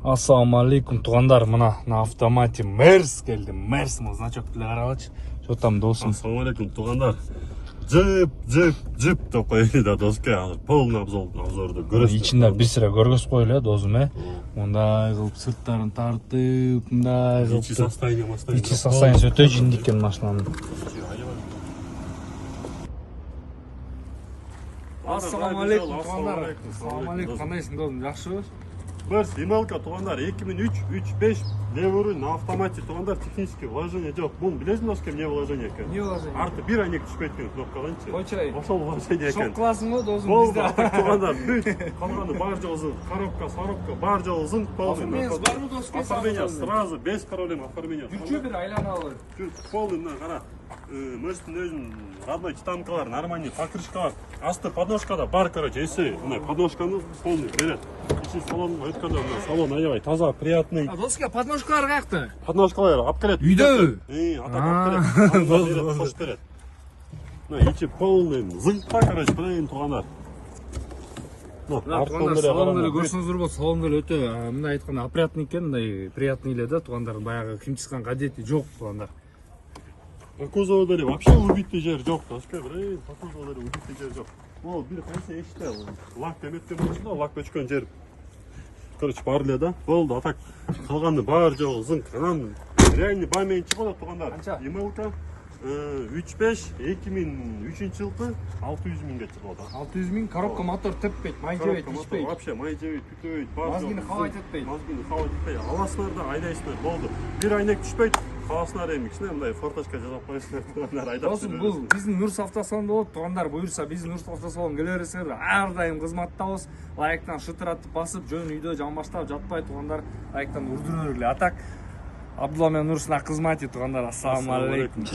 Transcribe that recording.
Ассаламу алейкум туғандар, мына на автомате Мерс келді. Мерс значок деле карагылачы. Что там досым? Ассаламу алейкум туғандар. Джип деп қойды да доске азыр полный обзорды көрөсүздөр. Ичинде бир сыра көргөз койлу досым, Мындай кылып сырттарын тартып, мындай кылып. Ичи состояние өтө жиндик экен машинанын. Ассаламу алейкум туғандар. Ассаламу алейкум, кандайсың досым, жакшыбы? Мерс Ималка туғандар 2003-35 левый на автомате туғандар технический вложение жоқ. Бұны білесің доске не вложение екен? Не вложение? Арты бір айнек түшпейткен кнопкаланчы. Қойчай. Ошол вложение екен. Шок классың ғой досым Болды, бізде. атак туғандар бүт. Қалғаны бар жоғызын, коробка бар жоғызын. Оформление бар ма доске? Оформление сразу, без проблем оформление. Жүрчө бир айланалы. Полный мына қара. Мерстің өзінің родной титанкалар, нормальный покрышкалар. Асты подножкада бар, короче, если подножканы полный берет. Ичи салон өткөндө салон аябай таза, приятный. Доске подножкалар каякта? Подножкалар алып келет. Үйдө? Атак алып келет. Кош берет. Ичи полный зыңкта, короче, билейин туғандар. Салон деле көрсөңүздөр болот, салон деле өтө мындай айтканда опрятный экен, мындай приятный эле да туғандар, баягы кимчискан гаджети жок туғандар. По кузову деле вообще убитый жер жок, доске, билейин, по кузову деле убитый жер жок. Ол бир кайсы эште, лак эметтен болсун да, лак өчкөн жер. Короче, бар эле да. Болду, атак калганы бар жогу зыңк. Анан реальный баменчи болот туғандар. Канча? Ималка 35 2003 жылкы 600 миңге чыгып атат. 600 миң, коробка мотор теппейт, май жебейт, ичпейт. Вообще май жебейт, түтөбөйт, бар. Мазгини хабайт этпейт. Мазгини хабайт этпейт. Аласыңар да айдайсыңар, болду. Бир айнек түшпөйт. Каласыңар эми кичине мындай форточка жасап коесуңар, тугандар айдап. Досум, бул биздин Нурс автосалон болот, тугандар буюрса биздин Нурс автосалон келе берсеңер, ар дайым кызматтабыз. Лайктан шытыратып басып, жөн үйдө жамбаштап жатпай тугандар, лайктан урдура бергиле. Атак Абдулла менен Нурстун кызматы тугандар. Ассаламу алейкум.